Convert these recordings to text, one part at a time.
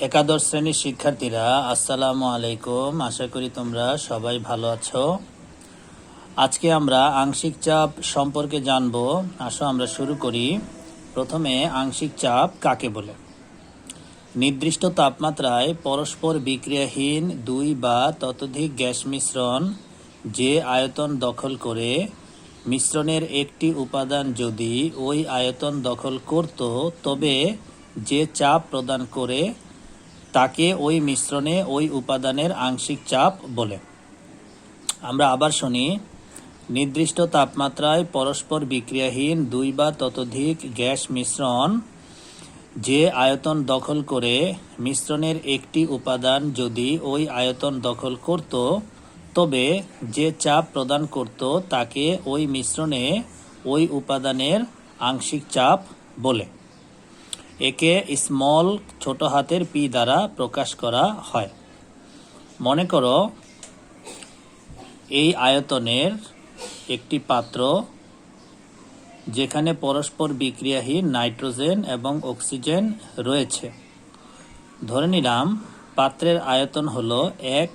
একাদশ শ্রেণীর শিক্ষার্থীরা আসসালামু আলাইকুম। আশা করি তোমরা সবাই ভালো আছো। আজকে আমরা আংশিক চাপ সম্পর্কে জানব। আসো আমরা শুরু করি। প্রথমে আংশিক চাপ কাকে বলে? নির্দিষ্ট তাপমাত্রায় পরস্পর বিক্রিয়াহীন দুই বা ততোধিক গ্যাস মিশ্রণ যে আয়তন দখল করে, মিশ্রণের একটি উপাদান যদি ওই আয়তন দখল করত তবে যে চাপ প্রদান করে তাকে ওই মিশ্রণে ওই উপাদানের আংশিক চাপ বলে। আমরা আবার শুনি। নির্দিষ্ট তাপমাত্রায় পরস্পর বিক্রিয়াহীন দুই বা ততোধিক গ্যাস মিশ্রণ যে আয়তন দখল করে, মিশ্রণের একটি উপাদান যদি ওই আয়তন দখল করত তবে যে চাপ প্রদান করত তাকে ওই মিশ্রণে ওই উপাদানের আংশিক চাপ বলে। একে স্মল ছোট হাতের পি দ্বারা প্রকাশ করা হয়। মনে করো এই আয়তনের একটি পাত্র যেখানে পরস্পর বিক্রিয়াহীন নাইট্রোজেন এবং অক্সিজেন রয়েছে। ধরে নিলাম পাত্রের আয়তন হলো 1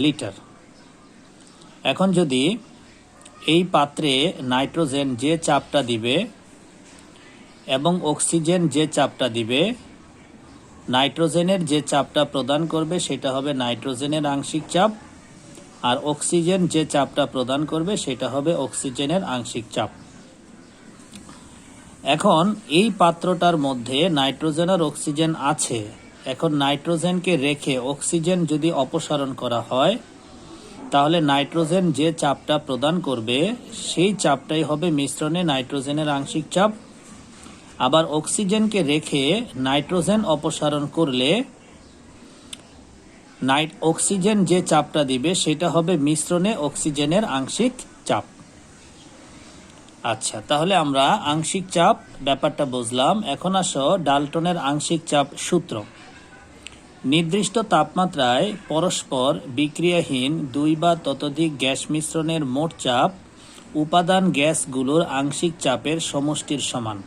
লিটার। এখন যদি এই পাত্রে নাইট্রোজেন যে চাপটা দিবে এবং অক্সিজেন যে চাপটা দিবে, নাইট্রোজেনের যে চাপটা প্রদান করবে সেটা হবে নাইট্রোজেনের আংশিক চাপ, আর অক্সিজেন যে চাপটা প্রদান করবে সেটা হবে অক্সিজেনের আংশিক চাপ। এখন এই পাত্রটার মধ্যে নাইট্রোজেন আর অক্সিজেন আছে। এখন নাইট্রোজেনকে রেখে অক্সিজেন যদি অপসারণ করা হয় তাহলে নাইট্রোজেন যে চাপটা প্রদান করবে সেই চাপটাই হবে মিশ্রণে নাইট্রোজেনের আংশিক চাপ। আবার অক্সিজেনকে রেখে নাইট্রোজেন অপসারণ করলে অক্সিজেন যে চাপটা দিবে সেটা হবে মিশ্রণে অক্সিজেনের আংশিক চাপ। আচ্ছা, তাহলে আমরা আংশিক চাপ ব্যাপারটা বুঝলাম। এখন আসো ডাল্টনের আংশিক চাপ সূত্র। নির্দিষ্ট তাপমাত্রায় পরস্পর বিক্রিয়াহীন দুই বা ততোধিক গ্যাস মিশ্রণের মোট চাপ উপাদান গ্যাসগুলোর আংশিক চাপের সমষ্টির সমান।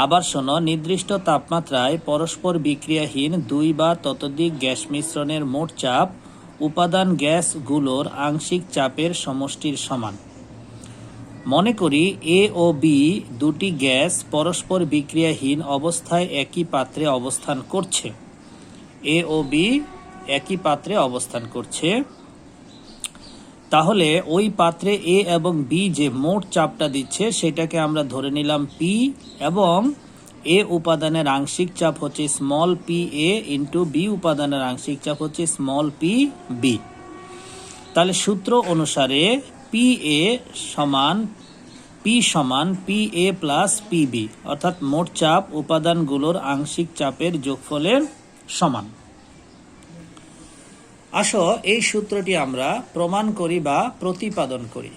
আবার শোনো, নির্দিষ্ট তাপমাত্রায় পরস্পর বিক্রিয়াহীন দুই বা ততোধিক গ্যাস মিশ্রণের মোট চাপ উপাদান গ্যাসগুলোর আংশিক চাপের সমষ্টির সমান। মনে করি এ ও বি দুটি গ্যাস পরস্পর বিক্রিয়াহীন অবস্থায় একই পাত্রে অবস্থান করছে। এ ও বি একই পাত্রে অবস্থান করছে। তাহলে ওই পাত্রে এ এবং বি যে মোট চাপটা দিচ্ছে সেটাকে আমরা ধরে নিলাম পি, এবং এ উপাদানের আংশিক চাপ হচ্ছে small P A into B উপাদানের আংশিক চাপ হচ্ছে স্মল পি বি। তাহলে সূত্র অনুসারে পি সমান P A plus P B, অর্থাৎ মোট চাপ উপাদানগুলোর আংশিক চাপের যোগফলের সমান। আসো এই সূত্রটি আমরা প্রমাণ করি বা প্রতিপাদন করি।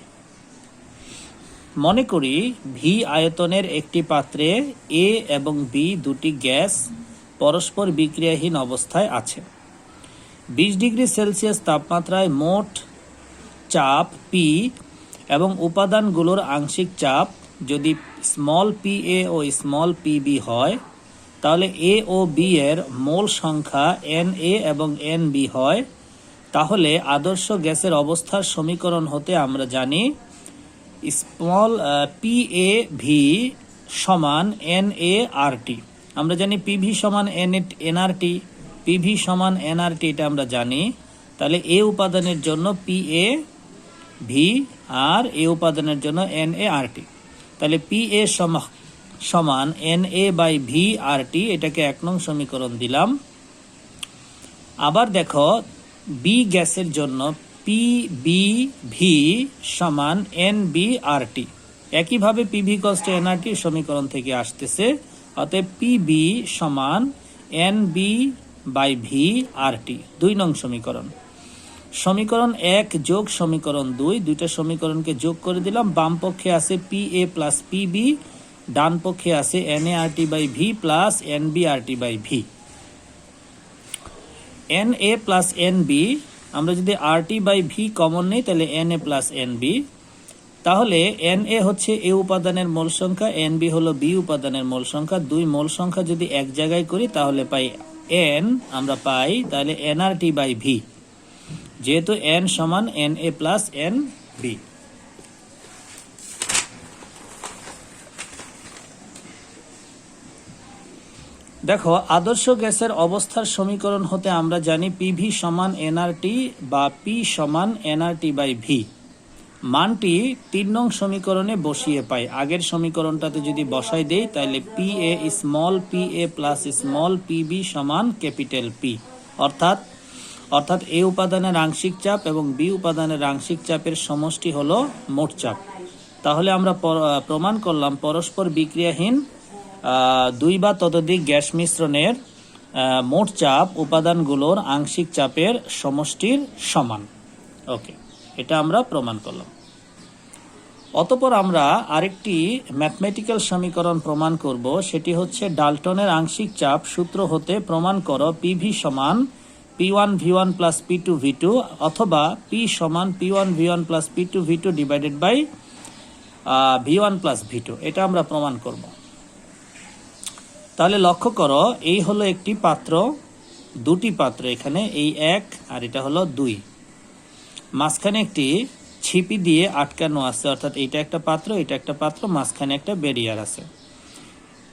মনে করি ভি আয়তনের একটি পাত্রে এ এবং বি দুটি গ্যাস পরস্পর বিক্রিয়াহীন অবস্থায় আছে। 20 ডিগ্রি সেলসিয়াস তাপমাত্রায় মোট চাপ পি এবং উপাদানগুলোর আংশিক চাপ যদি স্মল পি এ ও স্মল পি বি হয়, তাহলে এ ও বি এর মোল সংখ্যা এন এ এবং এন বি হয়। তাহলে আদর্শ গ্যাসের অবস্থার সমীকরণ হতে আমরা জানি স্মল পি এ ভি সমান এন এ আর টি। আমরা জানি পি ভি সমান এন আর টি, পি ভি সমান এন আর টি, এটা আমরা জানি। তাহলে এ উপাদানের জন্য পি এ ভি আর এ উপাদানের জন্য এন এ আর টি। তাহলে পি এ সমান এন এ বাই ভি আর টি, এটাকে 1 নং সমীকরণ দিলাম। আবার দেখো বি গ্যাসের জন্য পি বি ভি সমান এন বি আর টি। একইভাবে পি ভি কস্ট এন আর টি সমীকরণ থেকে আসতেছে। অতএব পি বি সমান এন বি বাই ভি আর টি, 2 নং সমীকরণ। সমীকরণ 1 যোগ সমীকরণ 2, দুইটা সমীকরণকে যোগ করে দিলাম। বাম পক্ষে আছে P A plus P B, ডান পক্ষে আছে N A R T by V plus N B R T by V. N A plus N B, আমরা যদি R T by V common নেই তাহলে N A plus N B. তাহলে N A হচ্ছে A উপাদানের মোল সংখ্যা, N B হলো B উপাদানের মোল সংখ্যা। দুই মোল সংখ্যা যদি এক জায়গায় করি তাহলে পাই এন, আমরা পাই তাহলে এনআরটি বাই ভি, যেহেতু এন সমান N A plus N B. দেখো, আদর্শ গ্যাসের অবস্থার সমীকরণ হতে আমরা জানি পিভি সমান এনআরটি বা পি সমান এনআরটি বাই ভি। মানটি ৩ নং সমীকরণে বসিয়ে পাই। আগের সমীকরণটাতে যদি বসাই দেই তাহলে P A small P A plus small P B সমান ক্যাপিটাল পি, অর্থাৎ এ উপাদানের আংশিক চাপ এবং বি উপাদানের আংশিক চাপের সমষ্টি হলো মোট চাপ। তাহলে আমরা প্রমাণ করলাম পরস্পর বিক্রিয়াহীন দুই বা ততোধিক গ্যাস মিশ্রণের মোট চাপ উপাদানগুলোর আংশিক চাপের সমষ্টির সমান। ওকে, এটা আমরা প্রমাণ করলাম। অতঃপর আমরা আরেকটি ম্যাথমেটিক্যাল সমীকরণ প্রমাণ করব, সেটি হচ্ছে ডাল্টনের আংশিক চাপ সূত্র হতে প্রমাণ করো পিভি সমান P1 V1 plus P2 V2 অথবা P সমান P1 V1 plus P2 V2 divided by V1 plus V2। এটা আমরা প্রমাণ করব। তাহলে লক্ষ্য করো, এই হলো একটি পাত্র, দুটি পাত্র, এখানে এই এক আর এটা হলো দুই, মাঝখানে একটি ছিপি দিয়ে আটকানো আছে, অর্থাৎ এটা একটা পাত্র, এটা একটা পাত্র, মাঝখানে একটা ব্যারিয়ার আছে।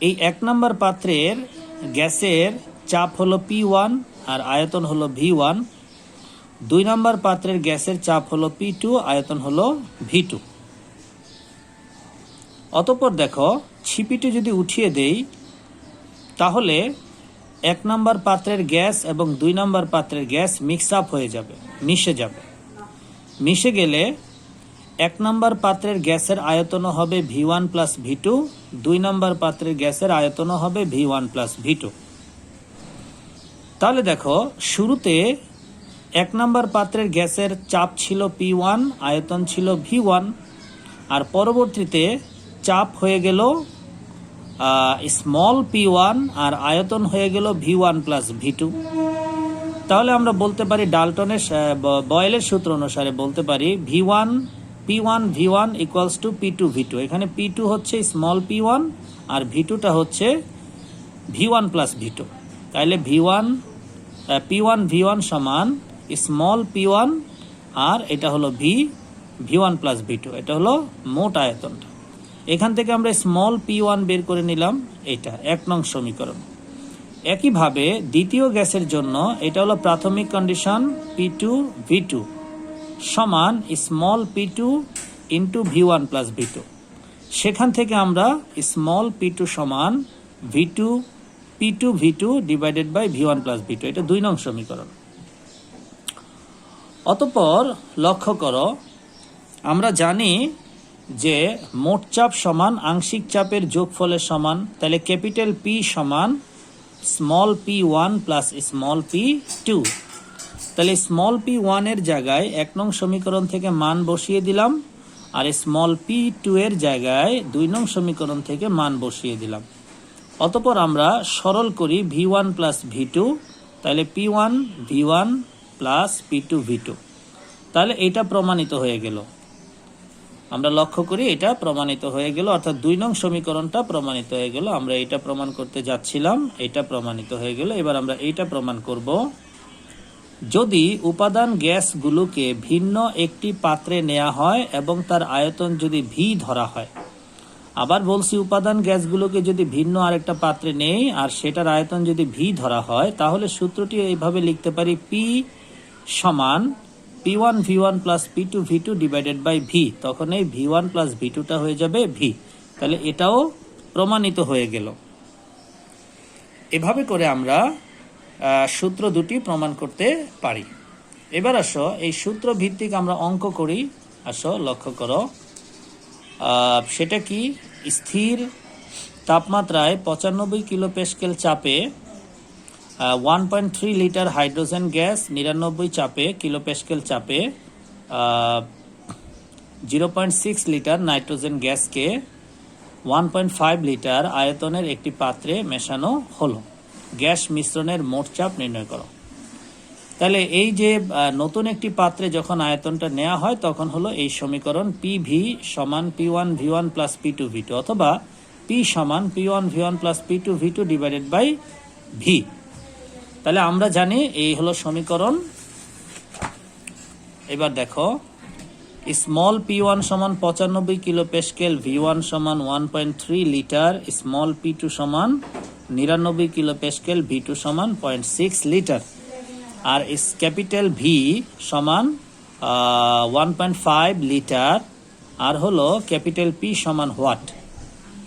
এই ১ নম্বর পাত্রের গ্যাসের চাপ হলো P1 আর আয়তন হলো V1। ২ নম্বর পাত্রের গ্যাসের চাপ হলো P2, আয়তন হলো V2। অতঃপর দেখো, ছিপিটি যদি উঠিয়ে দেই তাহলে ১ নম্বর পাত্রের গ্যাস এবং ২ নম্বর পাত্রের গ্যাস মিক্স আপ হয়ে যাবে, মিশে যাবে। মিশে গেলে ১ নম্বর পাত্রের গ্যাসের আয়তনও হবে V1 প্লাস V2, ২ নম্বর পাত্রের গ্যাসের আয়তনও হবে V1 প্লাস V2। তাহলে দেখো, শুরুতে ১ নম্বর পাত্রের গ্যাসের চাপ ছিল P1, আয়তন ছিল V1, আর পরবর্তীতে চাপ হয়ে গেল স্মল P1 আর আয়তন হয়ে গেল V1 প্লাস V2। তাহলে আমরা বলতে পারি ডাল্টনের বয়েলের সূত্র অনুসারে বলতে পারি P1 V1 equals to P2 V2। এখানে P2 হচ্ছে স্মল P1 আর V2টা হচ্ছে V1 প্লাস V2। তাহলে P1 V1 সমান স্মল P1 আর এটা হলো V1 প্লাস V2। এটা হলো মোট আয়তনটা। এখান থেকে আমরা স্মল P1 বের করে নিলাম, এটা ১ নং সমীকরণ। একইভাবে দ্বিতীয় গ্যাসের জন্য এটা হলো প্রাথমিক কন্ডিশন, P2 V2 সমান small P2 into V1 plus V2। সেখান থেকে আমরা স্মল P2 সমান P2 V2 divided by V1 plus V2। এটা ২ নং সমীকরণ। অতঃপর লক্ষ্য করো, আমরা জানি যে মোট চাপ সমান আংশিক চাপের যোগফলের সমান। তাহলে ক্যাপিটাল P সমান small P1 plus small P2। তাহলে স্মল P1 এর জায়গায় ১ নং সমীকরণ থেকে মান বসিয়ে দিলাম, আর স্মল P2 এর জায়গায় ২ নং সমীকরণ থেকে মান বসিয়ে দিলাম। অতঃপর আমরা সরল করি V1 প্লাস V2, তাহলে P1 V1 plus P2 V2। তাহলে এটা প্রমাণিত হয়ে গেল। আমরা লক্ষ্য করি এটা প্রমাণিত হয়ে গেল, অর্থাৎ ২ নং সমীকরণটা প্রমাণিত হয়ে গেল। আমরা এটা প্রমাণ করতে যাচ্ছিলাম, এটা প্রমাণিত হয়ে গেল। এবার আমরা এইটা প্রমাণ করব। যদি উপাদান গ্যাসগুলোকে ভিন্ন একটি পাত্রে নেওয়া হয় এবং তার আয়তন যদি V ধরা হয়, আবার বলছি উপাদান গ্যাসগুলোকে যদি ভিন্ন আরেকটা পাত্রে নেই আর সেটার আয়তন যদি V ধরা হয়, তাহলে সূত্রটি এইভাবে লিখতে পারি P সমান P1 V1 plus P2 V2 divided by V। তখন এই V1 প্লাস V2টা হয়ে যাবে V। তাহলে এটাও প্রমাণিত হয়ে গেল। এভাবে করে আমরা সূত্র দুটি প্রমাণ করতে পারি। এবার আসো এই সূত্র ভিত্তিক আমরা অঙ্ক করি। আসো লক্ষ্য করো, সেটা কি, স্থির তাপমাত্রায় ৯৫ কিলো প্যাসকেল চাপে 1.3 লিটার হাইড্রোজেন গ্যাস, ৯৯ চাপে কিলো প্যাসকেল চাপে 0.6 লিটার নাইট্রোজেন গ্যাসকে 1.5 লিটার আয়তনের একটি পাত্রে মেশানো হলো। গ্যাস মিশ্রণের মোট চাপ নির্ণয় করো। তাহলে এই যে নতুন একটি পাত্রে যখন আয়তনটা নেওয়া হয় তখন হলো এই সমীকরণ PV সমান P1 V1 plus P2 V2 অথবা P সমান P1 V1 plus P2 V2 divided by V। তাহলে আমরা জানি এই হলো সমীকরণ। এবার দেখো স্মল P1 সমান 95 কিলো প্যাসকেল, V1 সমান 1.3 লিটার, স্মল P2 সমান 99 কিলো প্যাসকেল, V2 সমান 0.6 লিটার, আর ক্যাপিটাল V সমান 1.5 লিটার, আর হলো ক্যাপিটাল P সমান হোয়াট।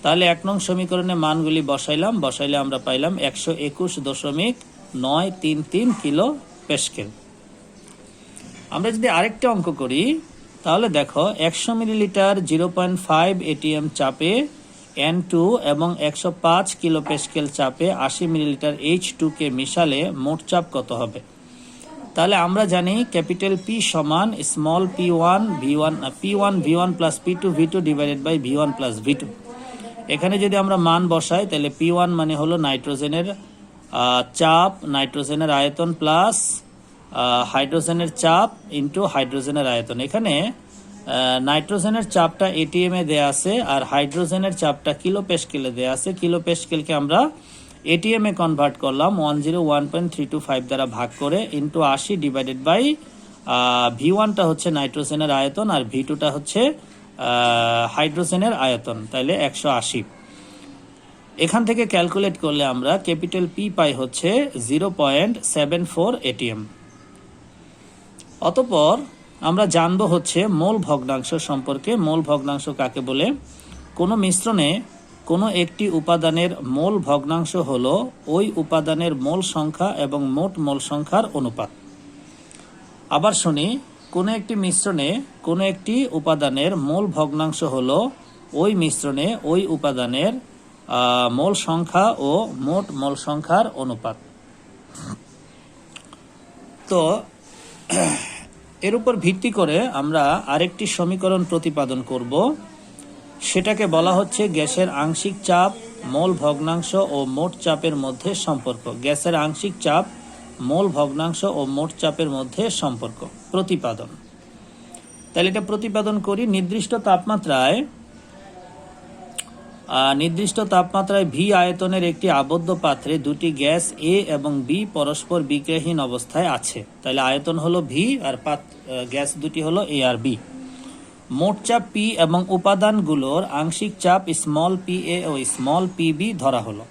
তাহলে 1 নং সমীকরণে মানগুলি বসাইলে আমরা পাইলাম 121.933 কিলো প্যাসকেল। আমরা যদি আরেকটা অঙ্ক করি তাহলে দেখো 100 মিলিলিটার 0.5 ATM চাপে N2 এবং 105 কিলো প্যাসকেল চাপে 80 মিলিলিটার H2 কে মিশালে মোট চাপ কত হবে? তাহলে আমরা জানি ক্যাপিটাল P সমান small P1 V1 plus P2 V2 divided by V1 plus V2। এখানে যদি আমরা মান বসাই তাহলে P1 মানে হলো নাইট্রোজেনের চাপ, নাইট্রোজেনের আয়তন প্লাস হাইড্রোজেনের চাপ ইনটু হাইড্রোজেনের আয়তন। এখানে নাইট্রোজেনের চাপটা ATM এ দেয়া আছে আর হাইড্রোজেনের চাপটা কিলো প্যাসকেলে দেয়া আছে। কিলো প্যাসকেলকে আমরা ATM এ কনভার্ট করলাম 101.325 দ্বারা ভাগ করে ইনটু 80 ডিভাইডেড বাই V1টা হচ্ছে নাইট্রোজেনের আয়তন আর V2টা হচ্ছে হাইড্রোজেনের আয়তন, তাইলে 180। এখান থেকে ক্যালকুলেট করলে আমরা ক্যাপিটাল P পাই হচ্ছে 0.74 ATM। অতঃপর আমরা জানবো হচ্ছে মোল ভগ্নাংশ সম্পর্কে। মোল ভগ্নাংশ কাকে বলে? কোনো মিশ্রণে কোনো একটি উপাদানের মোল ভগ্নাংশ হলো ওই উপাদানের মোল সংখ্যা এবং মোট মোল সংখ্যার অনুপাত। আবার শুনি, কোনো একটি মিশ্রণে কোনো একটি উপাদানের মোল ভগ্নাংশ হলো ওই মিশ্রণে ওই উপাদানের মোল সংখ্যা ও মোট মোল সংখ্যার অনুপাত। তো এর উপর ভিত্তি করে আমরা আরেকটি সমীকরণ প্রতিপাদন করব, সেটাকে বলা হচ্ছে গ্যাসের আংশিক চাপ, মোল ভগ্নাংশ ও মোট চাপের মধ্যে সম্পর্ক। গ্যাসের আংশিক চাপ, মোল ভগ্নাংশ ও মোট চাপের মধ্যে সম্পর্ক প্রতিপাদন। তাহলে এটা প্রতিপাদন করি। নির্দিষ্ট তাপমাত্রায় V আয়তনের একটি আবদ্ধ পাত্রে দুটি গ্যাস A এবং B পরস্পর বিক্রিয়াহীন অবস্থায় আছে। তাহলে আয়তন হলো V আর গ্যাস দুটি হলো A আর B। মোট চাপ P এবং উপাদানগুলোর আংশিক চাপ স্মল PA ও স্মল PB ধরা হলো।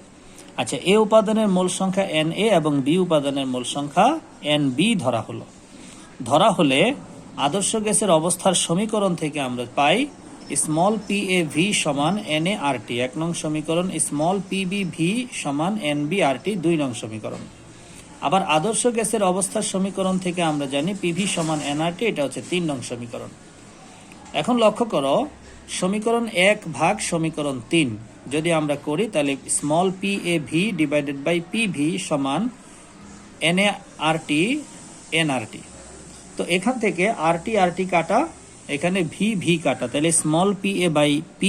আচ্ছা, A উপাদানের মোল সংখ্যা NA এবং B উপাদানের মোল সংখ্যা NB ধরা হলে আদর্শ গ্যাসের অবস্থার সমীকরণ থেকে আমরা পাই স্মল PAV সমান NART 1 নং সমীকরণ, স্মল PBV সমান NBRT 2 নং সমীকরণ। আবার আদর্শ গ্যাসের অবস্থার সমীকরণ থেকে আমরা জানি PV সমান NRT, এটা হচ্ছে 3 নং সমীকরণ। এখন লক্ষ্য করো, সমীকরণ 1 ভাগ সমীকরণ 3 যদি আমরা করি তাহলে small PAV divided by PV সমান NART NRT। তো এখান থেকে RT কাটা, এখানে VV কাটা, তাহলে স্মল PA বাই P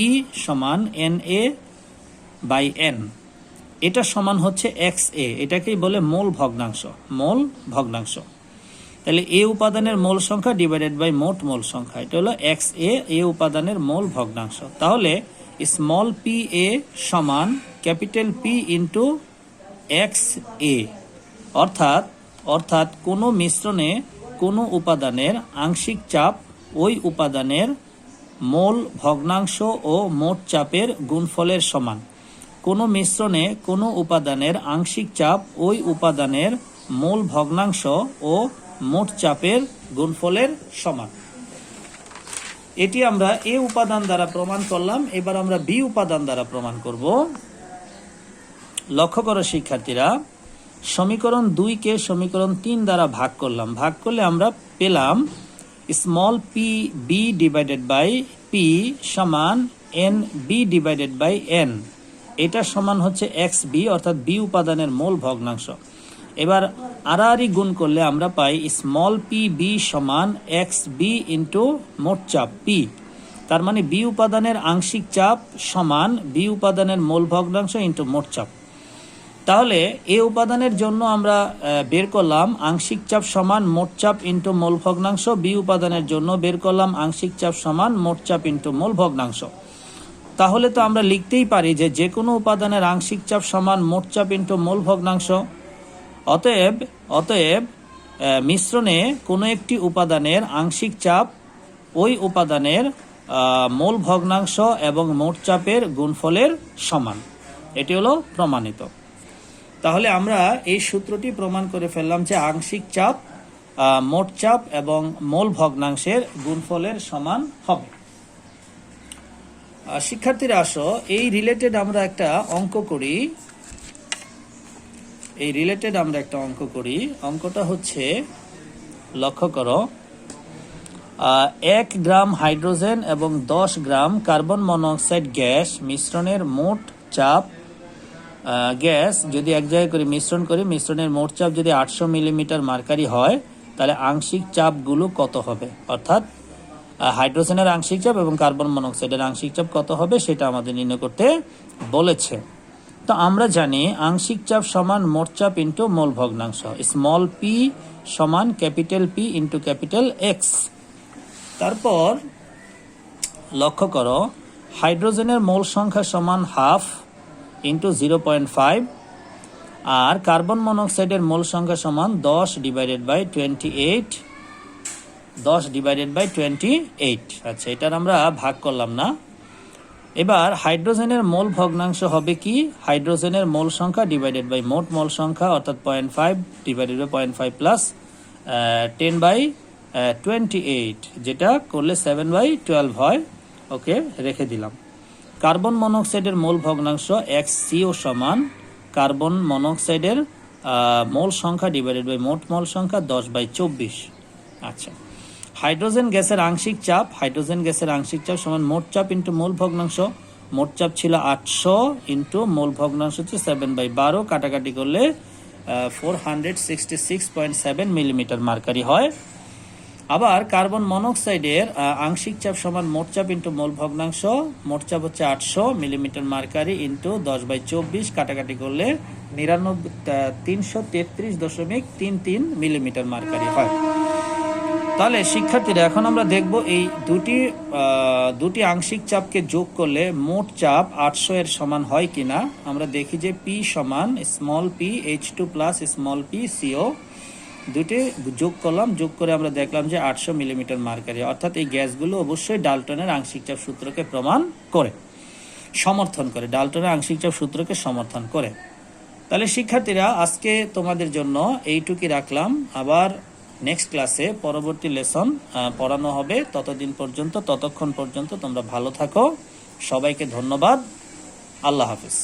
সমান NA বাই N, এটা সমান হচ্ছে XA। এটাকেই বলে মোল ভগ্নাংশ। তাহলে A উপাদানের মোল সংখ্যা ডিভাইডেড বাই মোট মোল সংখ্যা, এটা হলো XA, A উপাদানের মোল ভগ্নাংশ। তাহলে স্মল PA সমান ক্যাপিটাল P ইন্টু XA, অর্থাৎ কোনো মিশ্রণে কোনো উপাদানের আংশিক চাপ ওই উপাদানের মোল ভগ্নাংশ ও মোট চাপের গুণফলের সমান। কোনো মিশ্রণে কোনো উপাদানের আংশিক চাপ ওই উপাদানের মোল ভগ্নাংশ ও মোট চাপের গুণফলের সমান। এটি আমরা A উপাদান দ্বারা প্রমাণ করলাম। এবার আমরা B উপাদান দ্বারা প্রমাণ করব। লক্ষ্য করো শিক্ষার্থীরা, সমীকরণ 2 কে সমীকরণ 3 দ্বারা ভাগ করলে আমরা পেলাম small PB divided by P সমান NB ডিভাইডেড বাই N, এটা সমান হচ্ছে XB অর্থাৎ B উপাদানের মোল ভগ্নাংশ। এবার আড়াআড়ি গুণ করলে আমরা পাই স্মল PB সমান XB ইন্টু মোট চাপ P, তার মানে B উপাদানের আংশিক চাপ সমান B উপাদানের মোল ভগ্নাংশ ইন্টু মোট চাপ। তাহলে এই উপাদানের জন্য আমরা বের করলাম আংশিক চাপ সমান মোট চাপ ইন্টু মোল ভগ্নাংশ, বি উপাদানের জন্য বের করলাম আংশিক চাপ সমান মোট চাপ ইন্টু মোল ভগ্নাংশ। তাহলে তো আমরা লিখতেই পারি যে কোনো উপাদানের আংশিক চাপ সমান মোট চাপ ইন্টু মোল ভগ্নাংশ। অতএব মিশ্রণে কোনো একটি উপাদানের আংশিক চাপ ওই উপাদানের মোল ভগ্নাংশ এবং মোট চাপের গুণফলের সমান। এটি হলো প্রমাণিত। তাহলে আমরা এই সূত্রটি প্রমাণ করে ফেললাম যে আংশিক চাপ মোট চাপ এবং মোল ভগ্নাংশের গুণফলের সমান হবে। শিক্ষার্থীরা আসো এই রিলেটেড আমরা একটা অঙ্ক করি। অঙ্কটা হচ্ছে, লক্ষ্য করো, 1 গ্রাম হাইড্রোজেন এবং 10 গ্রাম কার্বন মনোক্সাইড গ্যাস মিশ্রণের মোট চাপ, গ্যাস যদি এক জায়গায় করে মিশ্রণ করি, মিশ্রণের মোট চাপ যদি 800 মিলিমিটার মার্কারি হয়, তাহলে আংশিক চাপগুলো কত হবে? অর্থাৎ হাইড্রোজেনের আংশিক চাপ এবং কার্বন মনোক্সাইডের আংশিক চাপ কত হবে সেটা আমাদের নির্ণয় করতে বলেছে। তো আমরা জানি আংশিক চাপ সমান মোট চাপ ইন্টু মোল ভগ্নাংশ, স্মল পি সমান capital P into capital x. তারপর লক্ষ্য করো হাইড্রোজেনের মোল সংখ্যা সমান 1/2 ইন্টু 0.5 আর কার্বন মনোক্সাইডের মোল সংখ্যা সমান 10/28। আচ্ছা, এটার আমরা ভাগ করলাম না। এবার হাইড্রোজেনের মোল ভগ্নাংশ হবে কি? হাইড্রোজেনের মোল সংখ্যা ডিভাইডেড বাই মোট মোল সংখ্যা, অর্থাৎ 0.5 ডিভাইডেড বাই 0.5 প্লাস 10/28, যেটা করলে 7/12 হয়। ওকে, রেখে দিলাম। কার্বন মনোক্সাইডের মোল ভগ্নাংশ XCO সমান কার্বন মনোক্সাইডের মোল সংখ্যা ডিভাইডেড বাই মোট মোল সংখ্যা 10/24। আচ্ছা, হাইড্রোজেন গ্যাসের আংশিক চাপ সমান মোট চাপ ইন্টু মোল ভগ্নাংশ। মোট চাপ ছিল 800 ইন্টু মোল ভগ্নাংশ হচ্ছে 7/12, কাটাকাটি করলে 466.7 মিলিমিটার মার্কারি হয়। আবার কার্বন মনোক্সাইডের আংশিক চাপ সমান মোট চাপ ইন্টু মোল ভগ্নাংশ। মোট চাপ হচ্ছে 800 মিলিমিটার মার্কারি ইন্টু 10/24, কাটাকাটি করলে 333.33 মিলিমিটার মার্কারি হয়। তাহলে শিক্ষার্থীরা এখন আমরা দেখব এই দুটি আংশিক চাপকে যোগ করলে মোট চাপ 800 এর সমান হয় কিনা। আমরা দেখি যে P সমান small p H2 plus small p CO, দুটি যোগ করলাম, যোগ করে আমরা দেখলাম যে 800 মিলিমিটার মার্কারি। অর্থাৎ এই গ্যাসগুলো অবশ্যই ডাল্টনের আংশিক চাপ সূত্রকে সমর্থন করে ডাল্টনের আংশিক চাপ সূত্রকে সমর্থন করে। তাহলে শিক্ষার্থীরা আজকে তোমাদের জন্য এইটুকুই রাখলাম। আবার নেক্সট ক্লাসে পরবর্তী লেসন পড়ানো হবে। ততক্ষণ পর্যন্ত তোমরা ভালো থাকো। সবাইকে ধন্যবাদ। আল্লাহ হাফিজ।